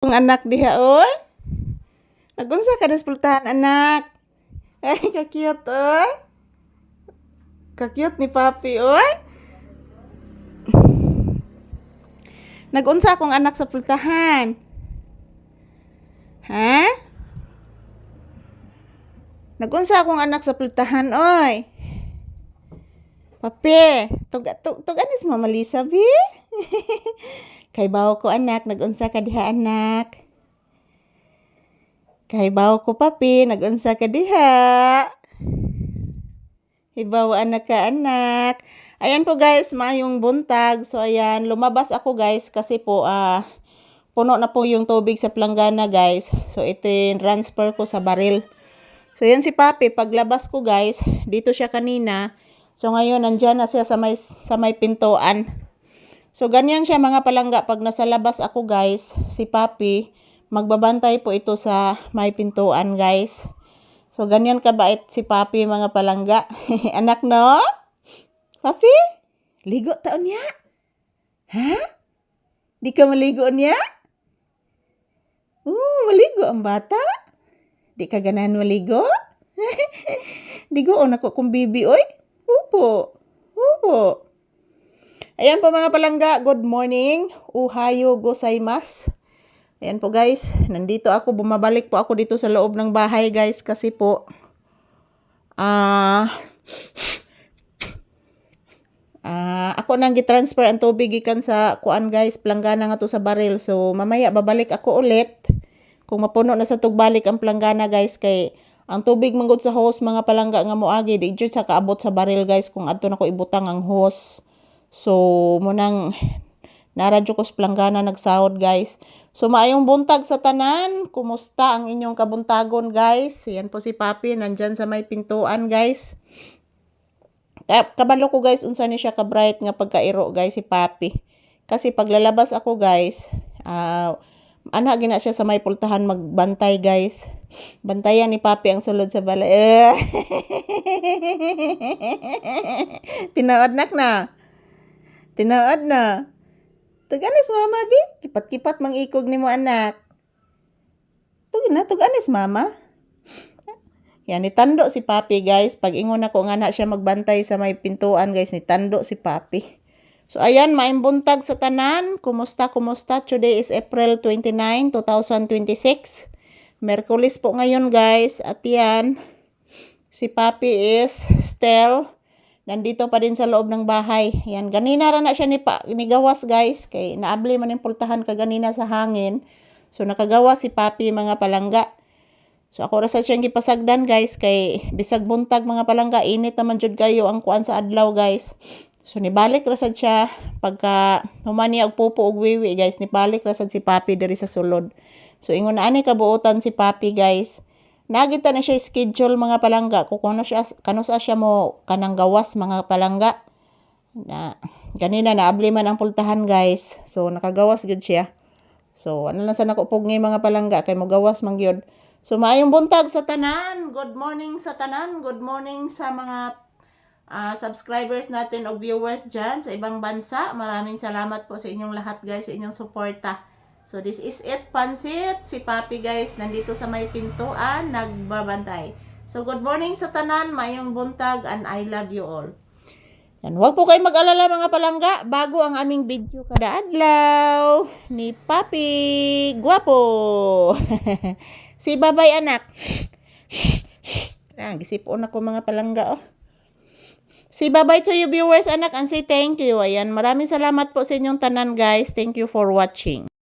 Ang anak diha oy. Nagunsa ka pultahan anak. Ay, ka-cute oy. Ka-cute ni Papi oy. Nagunsa akong anak sa pultahan. Ha? Nagunsa akong anak sa pultahan oy. Papi, tug anis mo Malisa bi? Kay bawo ko anak, nagunsa ka diha anak. Kay bawo ko papi, nagunsa ka diha. Hibaw anak ka anak. Ayan po guys, maayong buntag. So ayan, lumabas ako guys kasi po puno na po yung tubig sa planggana guys. So ito transfer ko sa baril. So yan si Papi, paglabas ko guys, dito siya kanina. So ngayon nandyan na siya sa may pintuan. So ganyan siya mga palangga, pag nasa labas ako guys, si Papi, magbabantay po ito sa may pintuan guys. So ganyan kabait si Papi mga palangga. Anak no? Papi? Ligo taon niya? Ha? Di ka maligo niya? Maligo ang bata? Di ka ganahan maligo? Digoon ako kung bibi oy. Upo. Ayan po mga palangga, good morning. Ohayo gozaimasu. Ayan po guys, nandito ako, bumabalik po ako dito sa loob ng bahay guys kasi po ako nang gitransfer ang tubig gikan sa kuan guys, planggana nga to sa baril. So mamaya babalik ako ulit kung mapuno na sa tugbalik ang planggana guys, kay ang tubig manggod sa hose mga palangga nga moagi di jud sa kaabot sa baril guys kung adto nako ibutang ang hose. So munang naradyo ko sa planggana nagsahod guys. So maayong buntag sa tanan. Kumusta ang inyong kabuntagon guys? Yan po si Papi nandyan sa may pintuan guys. Kabalo ko guys unsa ni siya ka bright nga pagkairo guys si Papi. Kasi paglalabas ako guys, ana gina siya sa may pultahan magbantay guys. Bantayan ni Papi ang sulod sa balay. Tinaod na. Tuganis mama bi, kipat-kipat mangikog nimo anak. Tuganis mama. Yan nitando si Papi guys, pag ingon ako nga na siya magbantay sa may pintuan guys, nitando si Papi. So ayan, maayong buntag sa tanan. Kumusta? Today is April 29, 2026. Merkulis po ngayon guys. At yan, si Papi is still nandito pa din sa loob ng bahay. Yan, ganina ra na siya ni gawas guys. Kay naabli man yung pultahan kaganina sa hangin. So nakagawas si Papi mga palangga. So ako rasa siyang gipasagdan guys. Kay bisag buntag mga palangga. Init naman jud kayo ang kuan sa adlaw guys. So nibalik rasad siya pagka humani og pupo og wiwi guys, nibalik rasad si Papi diri sa sulod. So ingon na ani kabuotan si Papi guys. Nagita na siya schedule mga palangga kung kano siya mo kanang gawas mga palangga. Na ganina naabli man ang pultahan guys. So nakagawas gud siya. So ano lang sa nakupugngay mga palangga kay mo gawas man gyud. So maayong buntag sa tanan. Good morning sa tanan. Good morning sa mga subscribers natin o viewers dyan sa ibang bansa. Maraming salamat po sa inyong lahat guys, sa inyong suporta. So this is it, Pansit. Si Papi guys, nandito sa may pintuan, nagbabantay. So good morning sa tanan, mayong buntag, and I love you all. Yan, huwag po kayo mag-alala mga palangga, bago ang aming video kada adlaw ni Papi. Guwapo! Si babay anak. Gisipon ako mga palangga oh. Say bye-bye to you viewers anak and say thank you. Ayan, maraming salamat po sa inyong tanan guys. Thank you for watching.